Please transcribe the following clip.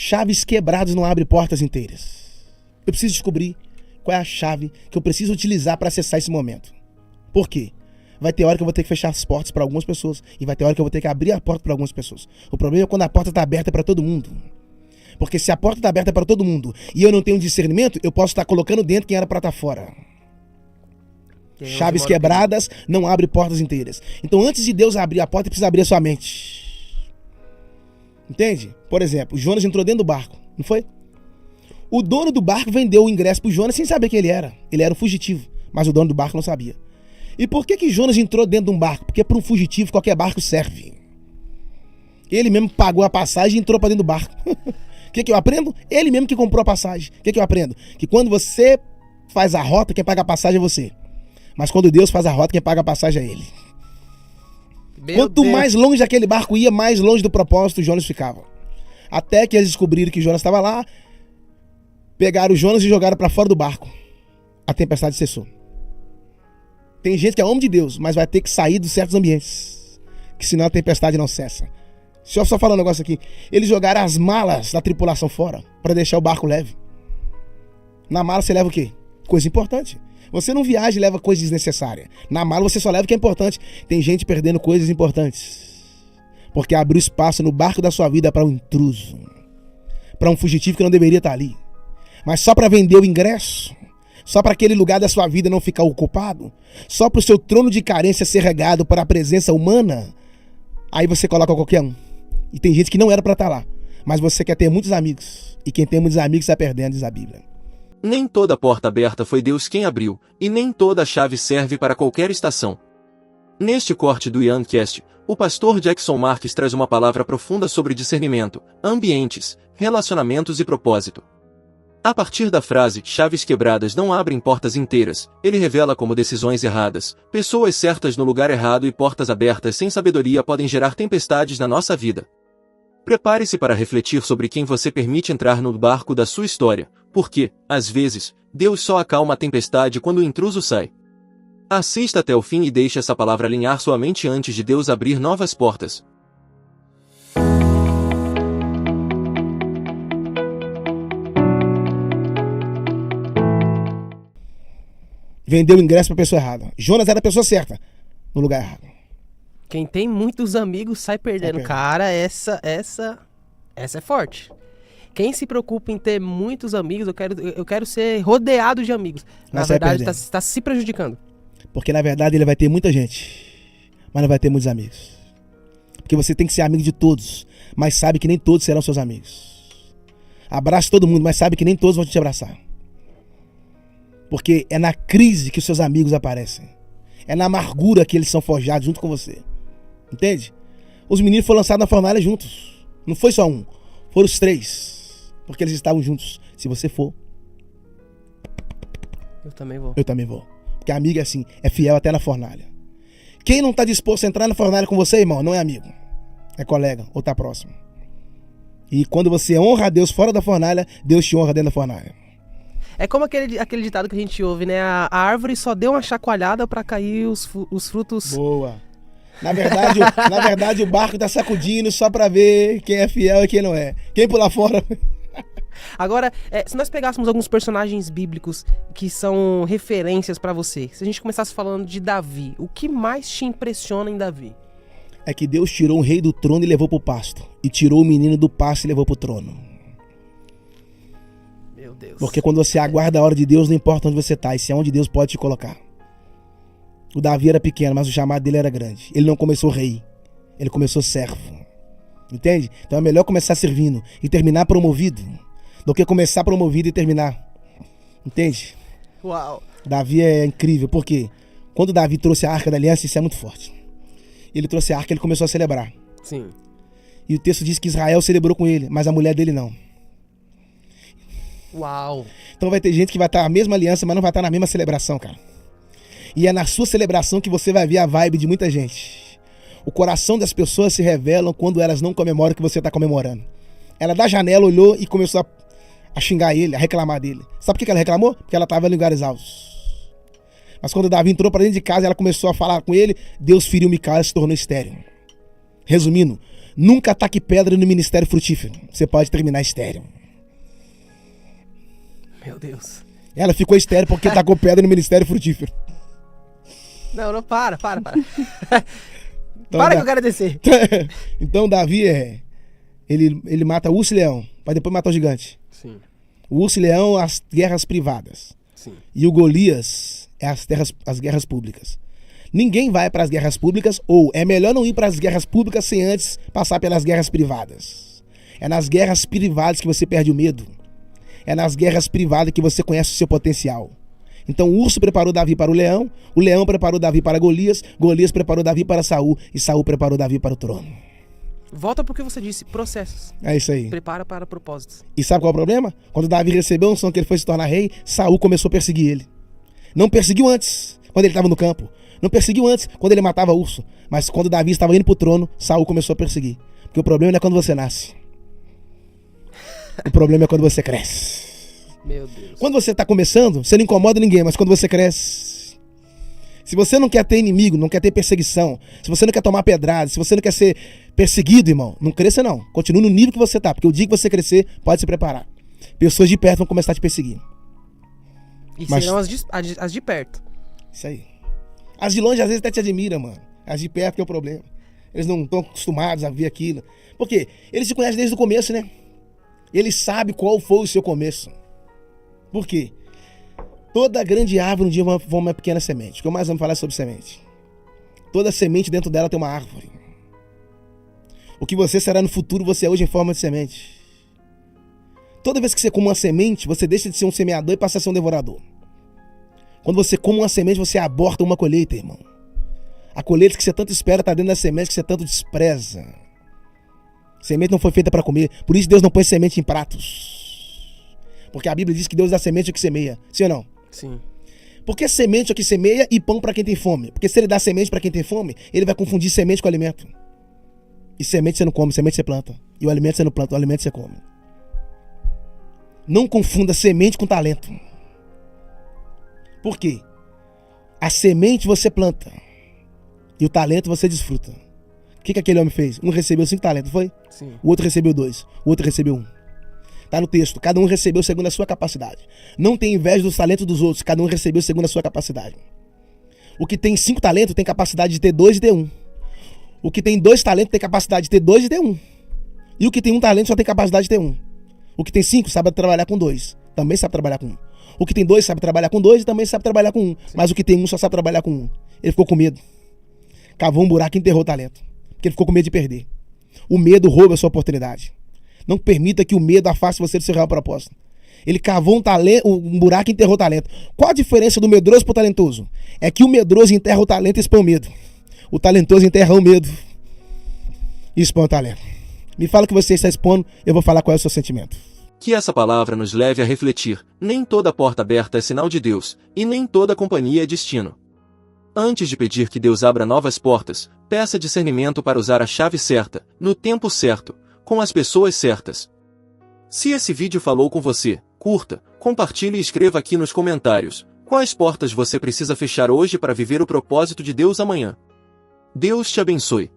Chaves quebradas não abrem portas inteiras. Eu preciso descobrir qual é a chave que eu preciso utilizar para acessar esse momento. Por quê? Vai ter hora que eu vou ter que fechar as portas para algumas pessoas e vai ter hora que eu vou ter que abrir a porta para algumas pessoas. O problema é quando a porta está aberta para todo mundo. Porque se a porta está aberta para todo mundo e eu não tenho discernimento, eu posso estar colocando dentro quem era para estar fora. Chaves quebradas não abrem portas inteiras. Então antes de Deus abrir a porta, ele precisa abrir a sua mente. Entende? Por exemplo, o Jonas entrou dentro do barco, não foi? O dono do barco vendeu o ingresso pro Jonas sem saber quem ele era. Ele era um fugitivo, mas o dono do barco não sabia. E por que Jonas entrou dentro de um barco? Porque para um fugitivo qualquer barco serve. Ele mesmo pagou a passagem e entrou para dentro do barco. O que eu aprendo? Ele mesmo que comprou a passagem. O que eu aprendo? Que quando você faz a rota, quem paga a passagem é você. Mas quando Deus faz a rota, quem paga a passagem é ele. Quanto mais longe aquele barco ia, mais longe do propósito Jonas ficava. Até que eles descobriram que Jonas estava lá, pegaram o Jonas e jogaram para fora do barco. A tempestade cessou. Tem gente que é homem de Deus, mas vai ter que sair de certos ambientes, que senão a tempestade não cessa. Deixa eu só falar um negócio aqui. Eles jogaram as malas da tripulação fora para deixar o barco leve. Na mala você leva o quê? Coisa importante. Você não viaja e leva coisa desnecessária. Na mala você só leva o que é importante. Tem gente perdendo coisas importantes porque abriu espaço no barco da sua vida para um intruso, para um fugitivo que não deveria estar ali, mas só para vender o ingresso, só para aquele lugar da sua vida não ficar ocupado, só para o seu trono de carência ser regado para a presença humana. Aí você coloca qualquer um. E tem gente que não era para estar lá, mas você quer ter muitos amigos, e quem tem muitos amigos está perdendo, diz a Bíblia. Nem toda porta aberta foi Deus quem abriu, e nem toda chave serve para qualquer estação. Neste corte do Iancast, o pastor Jackson Marques traz uma palavra profunda sobre discernimento, ambientes, relacionamentos e propósito. A partir da frase, chaves quebradas não abrem portas inteiras, ele revela como decisões erradas, pessoas certas no lugar errado e portas abertas sem sabedoria podem gerar tempestades na nossa vida. Prepare-se para refletir sobre quem você permite entrar no barco da sua história, porque, às vezes, Deus só acalma a tempestade quando o intruso sai. Assista até o fim e deixe essa palavra alinhar sua mente antes de Deus abrir novas portas. Vendeu o ingresso para a pessoa errada. Jonas era a pessoa certa, no lugar errado. Quem tem muitos amigos sai perdendo. Cara, essa é forte. Quem se preocupa em ter muitos amigos, eu quero ser rodeado de amigos. Na verdade, está se prejudicando. Porque na verdade ele vai ter muita gente, mas não vai ter muitos amigos. Porque você tem que ser amigo de todos, mas sabe que nem todos serão seus amigos. Abraça todo mundo, mas sabe que nem todos vão te abraçar. Porque é na crise que os seus amigos aparecem. É na amargura que eles são forjados junto com você. Entende? Os meninos foram lançados na fornalha juntos. Não foi só um, foram os 3. Porque eles estavam juntos. Se você for, eu também vou. Eu também vou. Porque amigo é assim, é fiel até na fornalha. Quem não está disposto a entrar na fornalha com você, irmão, não é amigo. É colega ou está próximo. E quando você honra a Deus fora da fornalha, Deus te honra dentro da fornalha. É como aquele ditado que a gente ouve, né? A árvore só deu uma chacoalhada para cair os frutos. Boa. Na verdade, o barco tá sacudindo só para ver quem é fiel e quem não é. Quem pular fora. Agora, se nós pegássemos alguns personagens bíblicos que são referências para você, se a gente começasse falando de Davi, o que mais te impressiona em Davi? É que Deus tirou um rei do trono e levou pro pasto. E tirou o menino do pasto e levou pro trono. Meu Deus. Porque quando você aguarda a hora de Deus, não importa onde você tá, isso é onde Deus pode te colocar. O Davi era pequeno, mas o chamado dele era grande. Ele não começou rei, ele começou servo. Entende? Então é melhor começar servindo e terminar promovido do que começar promovido e terminar. Entende? Uau. Davi é incrível, porque quando Davi trouxe a Arca da Aliança, isso é muito forte. Ele trouxe a arca e ele começou a celebrar. Sim. E o texto diz que Israel celebrou com ele, mas a mulher dele não. Uau. Então vai ter gente que vai estar na mesma aliança, mas não vai estar na mesma celebração, cara. E é na sua celebração que você vai ver a vibe de muita gente. O coração das pessoas se revelam quando elas não comemoram o que você está comemorando. Ela da janela olhou e começou a xingar ele, a reclamar dele. Sabe por que ela reclamou? Porque ela estava em lugares altos. Mas quando Davi entrou para dentro de casa, ela começou a falar com ele, Deus feriu Micael e se tornou estéril. Resumindo, Nunca ataque pedra no ministério frutífero. Você pode terminar estéril. Meu Deus. Ela ficou estéril porque tacou pedra no ministério frutífero. Não, para. Então, Para que eu quero descer. Então Davi ele mata o urso e leão, para depois matar o gigante. Sim. O urso e leão, as guerras privadas. Sim. E o Golias é as guerras públicas. Ninguém vai para as guerras públicas, ou é melhor não ir para as guerras públicas sem antes passar pelas guerras privadas. É nas guerras privadas que você perde o medo. É nas guerras privadas que você conhece o seu potencial. Então o urso preparou Davi para o leão preparou Davi para Golias preparou Davi para Saul, e Saul preparou Davi para o trono. Volta pro que você disse, processos. É isso aí. Prepara para propósitos. E sabe qual é o problema? Quando Davi recebeu a unção que ele foi se tornar rei, Saul começou a perseguir ele. Não perseguiu antes, quando ele estava no campo. Não perseguiu antes, quando ele matava urso. Mas quando Davi estava indo para o trono, Saul começou a perseguir. Porque o problema não é quando você nasce. O problema é quando você cresce. Meu Deus. Quando você está começando, você não incomoda ninguém, mas quando você cresce... Se você não quer ter inimigo, não quer ter perseguição, se você não quer tomar pedrada, se você não quer ser perseguido, irmão, não cresça não. Continue no nível que você tá, porque o dia que você crescer, pode se preparar. Pessoas de perto vão começar a te perseguir. E serão as de perto. Isso aí. As de longe às vezes até te admiram, mano. As de perto que é o problema. Eles não estão acostumados a ver aquilo. Por quê? Eles te conhecem desde o começo, né? Eles sabem qual foi o seu começo. Por quê? Toda grande árvore um dia vai uma pequena semente. O que eu mais amo falar é sobre semente. Toda semente dentro dela tem uma árvore. O que você será no futuro, você é hoje em forma de semente. Toda vez que você come uma semente, você deixa de ser um semeador e passa a ser um devorador. Quando você come uma semente, você aborta uma colheita, irmão. A colheita que você tanto espera está dentro da semente que você tanto despreza. Semente não foi feita para comer. Por isso Deus não põe semente em pratos. Porque a Bíblia diz que Deus dá semente ao que semeia. Sim ou não? Sim. Por que semente ao que semeia e pão para quem tem fome? Porque se ele dá semente para quem tem fome, ele vai confundir semente com alimento. E semente você não come, semente você planta. E o alimento você não planta, o alimento você come. Não confunda semente com talento. Por quê? A semente você planta. E o talento você desfruta. O que aquele homem fez? Um recebeu 5 talentos, foi? Sim. O outro recebeu 2. O outro recebeu 1. Tá no texto. Cada um recebeu segundo a sua capacidade. Não tem inveja dos talentos dos outros. Cada um recebeu segundo a sua capacidade. O que tem 5 talentos tem capacidade de ter 2 e ter 1. O que tem 2 talentos tem capacidade de ter 2 e ter 1. E o que tem 1 talento só tem capacidade de ter 1. O que tem 5 sabe trabalhar com 2. Também sabe trabalhar com 1. O que tem 2 sabe trabalhar com 2 e também sabe trabalhar com 1. Mas o que tem 1 só sabe trabalhar com 1. Ele ficou com medo. Cavou um buraco e enterrou o talento. Porque ele ficou com medo de perder. O medo rouba a sua oportunidade. Não permita que o medo afaste você do seu real propósito. Ele cavou um buraco e enterrou o talento. Qual a diferença do medroso pro talentoso? É que o medroso enterra o talento e expõe o medo. O talentoso enterra o medo e expõe o talento. Me fala o que você está expondo, eu vou falar qual é o seu sentimento. Que essa palavra nos leve a refletir. Nem toda porta aberta é sinal de Deus, e nem toda companhia é destino. Antes de pedir que Deus abra novas portas, peça discernimento para usar a chave certa, no tempo certo, com as pessoas certas. Se esse vídeo falou com você, curta, compartilhe e escreva aqui nos comentários quais portas você precisa fechar hoje para viver o propósito de Deus amanhã. Deus te abençoe.